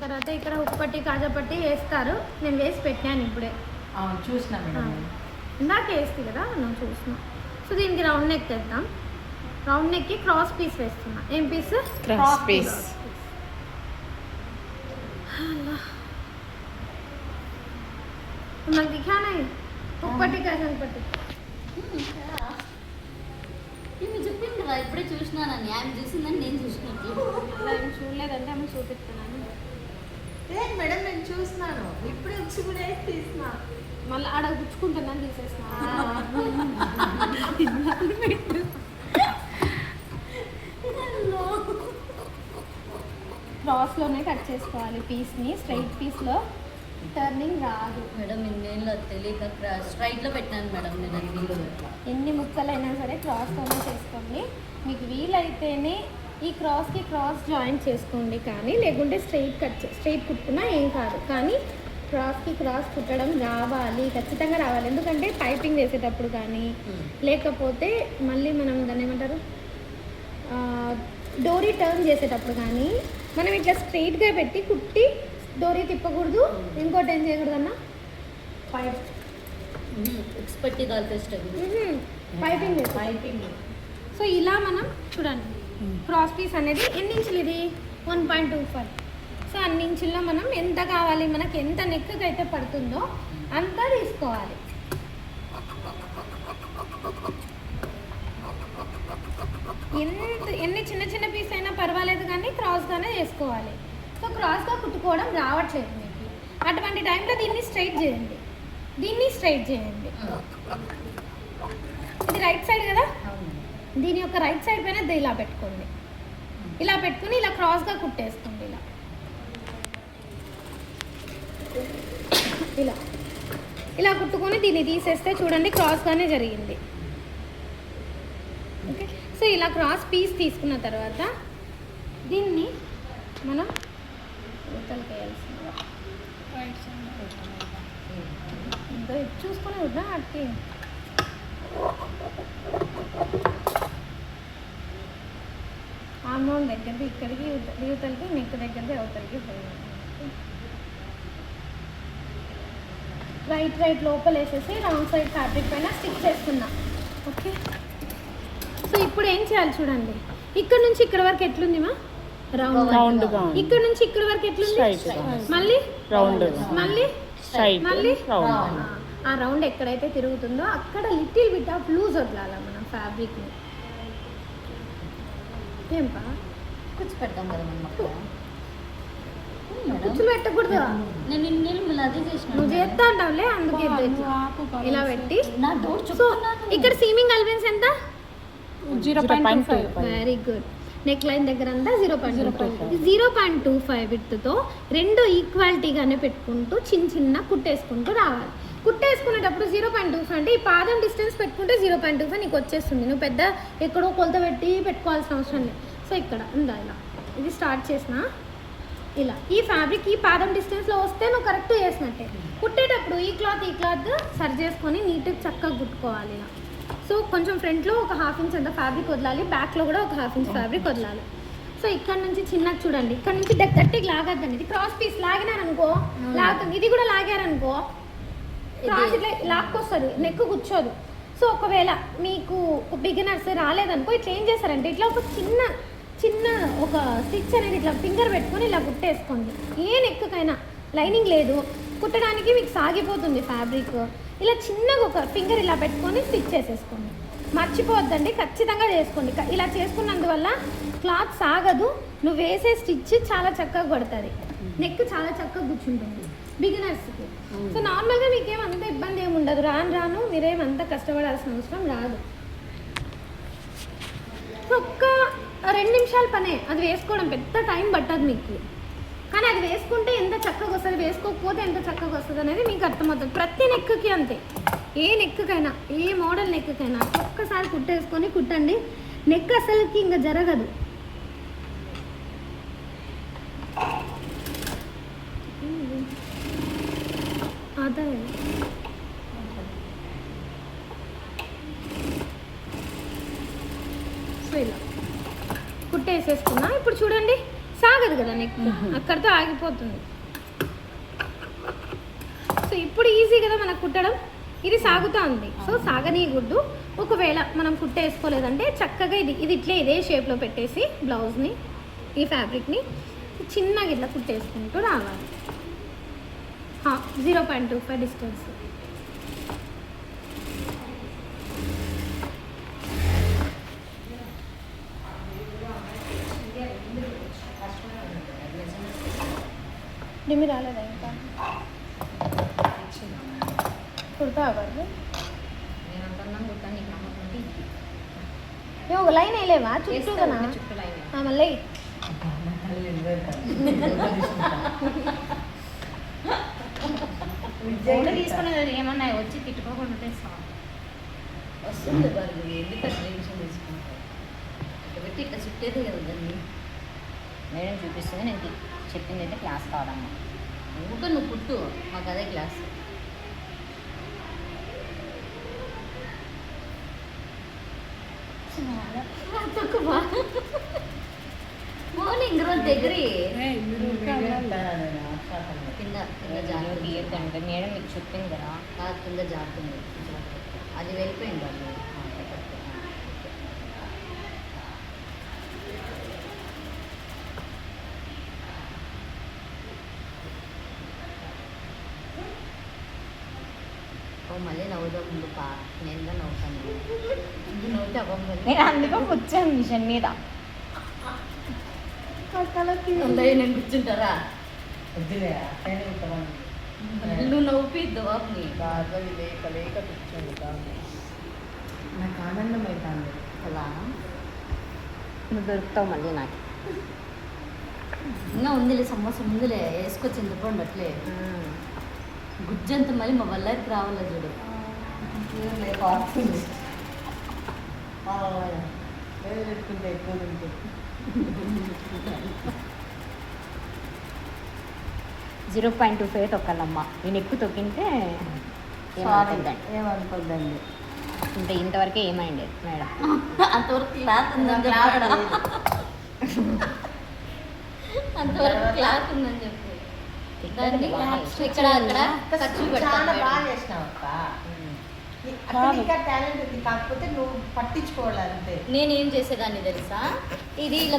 తర్వాత ఇక్కడ ఉప్పుపట్టి కాజాపట్టి వేస్తారు. నేను వేసి పెట్టాను ఇప్పుడే. చూసినా మేడం. ఇందాక వేస్తుంది కదా, నేను చూసిన. సో దీనికి రౌండ్ నెక్ వేద్దాం. రౌండ్ నెక్కి క్రాస్ పీస్ వేస్తున్నా. ఏం పీస్? Cross piece. నాకు దిఖానా ఉప్పుపట్టి కాజాపట్టి. నేను చెప్పింది కదా ఇప్పుడే చూసినానని. ఆమె చూసిందని నేను చూసినట్లు. నేను చూడలేదంటే ఆమె చూపిస్తున్నాను. లేదు మేడం, నేను చూసినాను. ఇప్పుడే వచ్చి కూడా వేసి తీసిన. మళ్ళీ ఆడ గుచ్చుకుంటున్నాను, తీసేసిన. క్రాస్లోనే కట్ చేసుకోవాలి పీస్ని. స్ట్రైట్ పీస్లో టర్నింగ్ రాదు మేడం. ఇన్నేళ్ళు తెలియక స్ట్రైట్లో పెట్టాను మేడం నేను అన్ని. ఎన్ని ముక్కలైనా సరే క్రాస్తోనే చేసుకోండి. మీకు వీలైతేనే ఈ క్రాస్కి క్రాస్ జాయింట్ చేసుకోండి, కానీ లేకుంటే స్ట్రైట్ కుట్టుకున్నా ఏం కాదు. కానీ క్రాస్కి క్రాస్ కుట్టడం రావాలి, ఖచ్చితంగా రావాలి. ఎందుకంటే పైపింగ్ వేసేటప్పుడు కానీ లేకపోతే మళ్ళీ మనం దాన్ని ఏమంటారు డోరీ టర్న్ చేసేటప్పుడు కానీ మనం ఇట్లా స్ట్రైట్గా పెట్టి కుట్టి డోరీ తిప్పకూడదు. ఇంకోటి ఏం చేయకూడదు అన్న, ఎక్స్పర్ట్ కాల్పేస్ట్ పైపింగ్. సో ఇలా మనం చూడండి, క్రాస్ పీస్ అనేది ఎన్ని ఇంచులు ఇది? 1.25. సో అన్ని ఇంచుల్లో మనం ఎంత కావాలి, మనకి ఎంత నెక్కి అయితే పడుతుందో అంత తీసుకోవాలి. ఎన్ని చిన్న చిన్న పీస్ అయినా పర్వాలేదు, కానీ క్రాస్గానే చేసుకోవాలి. సో క్రాస్గా కుట్టుకోవడం రావట్లేదు మీకు. అటువంటి టైంలో దీన్ని స్ట్రైట్ చేయండి. ఇది రైట్ సైడ్ కదా, దీని యొక్క రైట్ సైడ్ పైన ఇలా పెట్టుకోండి. ఇలా పెట్టుకుని ఇలా క్రాస్గా కుట్టేసుకోండి. ఇలా కుట్టుకొని దీన్ని తీసేస్తే చూడండి క్రాస్గానే జరిగింది. ఓకే, సో ఇలా క్రాస్ పీస్ తీసుకున్న తర్వాత దీన్ని మనం వేయాల్సిందిగా ఇంకా చూసుకొని వద్దా అట్టి. ఆర్మౌండ్ దగ్గరది ఇక్కడికి, యువతలకి నెక్ దగ్గరది అవతలకి పోయింది. రైట్ లోపల వేసేసి రాంగ్ సైడ్ ఫ్యాబ్రిక్ పైన స్టిక్ చేస్తున్నా. ఓకే, సో ఇప్పుడు ఏం చేయాలి చూడండి. ఇక్కడ నుంచి ఇక్కడ వరకు ఎట్లుంది మా? రౌండ్. ఇక్కడ నుంచి ఇక్కడ వరకు ఎట్లుంది? మళ్ళీ రౌండ్, మళ్ళీ ఆ రౌండ్ ఎక్కడైతే తిరుగుతుందో అక్కడ లిటిల్ బిట్ ఆఫ్ లూజ్ వదలాలి మనం ఫ్యాబ్రిక్ని. ఏంపా కూర్చు పెడతాం కదా మనం. కుచ్చులు పెట్టకూడదు. నేను ఇన్నేళ్ళు అదే చేసిన. నువ్వు చేస్తా ఉంటావులే, అందుకే ఇలా పెట్టి. నా డోర్ సో ఇక్కడ సీమింగ్ అలవెన్స్ ఎంత? 0.25. Very good. నెక్ లైన్ దగ్గర అంతా 0.25 విడ్త్తో రెండు ఈక్వాలిటీగానే పెట్టుకుంటూ చిన్న కుట్టేసుకుంటూ రావాలి. కుట్టేసుకునేటప్పుడు 0.25 అంటే ఈ పాదం డిస్టెన్స్ పెట్టుకుంటే 0.25 నీకు వచ్చేస్తుంది. నువ్వు పెద్ద ఎక్కడో కొలత పెట్టి పెట్టుకోవాల్సిన అవసరం లేదు. సో ఇక్కడ ఉందా, ఇలా ఇది స్టార్ట్ చేసిన ఇలా ఈ ఫ్యాబ్రిక్ ఈ పాదం డిస్టెన్స్లో వస్తే నువ్వు కరెక్ట్ చేసినట్టే. కుట్టేటప్పుడు ఈ క్లాత్ సరి చేసుకొని నీట్గా చక్కగా కుట్టుకోవాలి ఇలా. సో కొంచెం ఫ్రంట్లో ఒక 1/2 ఇంచ్ అంత ఫ్యాబ్రిక్ వదలాలి, బ్యాక్లో కూడా ఒక 1/2 ఇంచ్ ఫ్యాబ్రిక్ వదలాలి. సో ఇక్కడ నుంచి చిన్నగా చూడండి, ఇక్కడ నుంచి గట్టిగా లాగద్దండి. ఇది క్రాస్ పీస్ లాగినారనుకో లాగుతుంది, ఇది కూడా లాగారనుకో క్రాస్ ఇట్లా లాక్కొస్తుంది, నెక్ కూర్చోదు. సో ఒకవేళ మీకు బిగినర్స్ రాలేదనుకో ఇట్లా ఏం చేస్తారంటే ఇట్లా ఒక చిన్న ఒక స్టిచ్ అనేది ఇట్లా ఫింగర్ పెట్టుకొని ఇలా కుట్టేసుకోండి. ఏ నెక్కకైనా లైనింగ్ లేదు కుట్టడానికి మీకు సాగిపోతుంది ఫ్యాబ్రిక్. ఇలా చిన్నగా ఒక ఫింగర్ ఇలా పెట్టుకొని స్టిచ్ చేసేసుకోండి. మర్చిపోవద్దండి, ఖచ్చితంగా చేసుకోండి. ఇలా చేసుకున్నందువల్ల క్లాత్ సాగదు, నువ్వు వేసే స్టిచ్ చాలా చక్కగా పడుతుంది, నెక్ చాలా చక్కగా కూర్చుంటుంది బిగినర్స్కి. సో నార్మల్గా మీకేమంత ఇబ్బంది ఏమి ఉండదు. రాను మీరేమంత కష్టపడాల్సిన అవసరం రాదు. ఒక్క 2 నిమిషాల పనే అది వేసుకోవడం, పెద్ద టైం పట్టదు మీకు. కానీ అది వేసుకుంటే ఎంత చక్కగా వస్తుంది, వేసుకోకపోతే ఎంత చక్కగా వస్తుంది అనేది మీకు అర్థమవుతుంది. ప్రతి నెక్కి అంతే, ఏ నెక్కకైనా ఏ మోడల్ నెక్కకైనా ఒక్కసారి కుట్టేసుకొని కుట్టండి. నెక్ అసలుకి ఇంకా జరగదు. అదే సో ఇలా కుట్టేసేసుకున్నా. ఇప్పుడు చూడండి, సాగదు కదా నెక్, అక్కడితో ఆగిపోతుంది. సో ఇప్పుడు ఈజీ కదా మనకు కుట్టడం. ఇది సాగుతూ ఉంది, సో సాగనీయకూడదు. ఒకవేళ మనం కుట్టేసుకోలేదంటే చక్కగా ఇది ఇట్లే ఇదే షేప్లో పెట్టేసి బ్లౌజ్ని, ఈ ఫ్యాబ్రిక్ని చిన్నగా ఇట్లా కుట్టేసుకుంటూ రావాలి. 0.25 డిస్టెన్స్. డిమి రాలేదా ఇంకా? కుడతా అవ్వదు. ఒక లైన్ వేయలేవా చుట్టూ కదా? మళ్ళీ తీసుకునేది ఏమన్నా వచ్చి తిట్టుకోకుండా వస్తుంది. వాళ్ళు ఎందుకంటే టెన్షన్ తీసుకుంటారు. ఇట్లా పెట్టి ఇట్లా చుట్టేది కదా దాన్ని. మేడం చూపిస్తుంది, నేను చెప్పింది అయితే క్లాస్ కావడమ్మా. నువ్వు పుట్టు, మాకు అదే క్లాస్. మార్నింగ్ రోజు దగ్గర కింద జాగ్రత్త. మేడం మీకు చెప్పింది కదా, కాదు కింద జాగ్రత్త. అది వెళ్ళిపోయింది వాళ్ళు. మళ్ళీ నవ్వుదాం ముందు పా, నేను నవ్వుతాను. నవ్వుతే అవ్వదు. నేను అందుకో కూర్చాను మిషన్ మీద. నేను కూర్చుంటారా? నువ్వు నవ్వుపిద్దు బాబుని. లేక లేక కూర్చోండి. నాకు ఆనందం అవుతుంది అలా నువ్వు దొరుకుతావు మళ్ళీ నాకు. ఇంకా ఉందిలే, సమోసా ముందులే వేసుకొచ్చి ఎందుకండి అట్లే గుజ్జంత మళ్ళీ మా వల్లకి రావాలా చూడు. పెట్టుకుంటే ఎక్కువ తింటే 0.25 తొక్కాలమ్మా. నేను ఎక్కువ తొక్కింటే ఏమనుకోద్దండి. అంటే ఇంతవరకే ఏమైంది మేడం. అంతవరకు క్లాత్ ఉందని అంతవరకు క్లాత్ ఉందని చెప్పి ఇక్కడ అక్కడ చాలా బాగా చేసినావు అక్క. ఇంకా టాలెంట్ ఉంది, కాకపోతే నువ్వు పట్టించుకోవాలి అంతే. నేనేం చేసేదాన్ని తెలుసా, ఇది ఇలా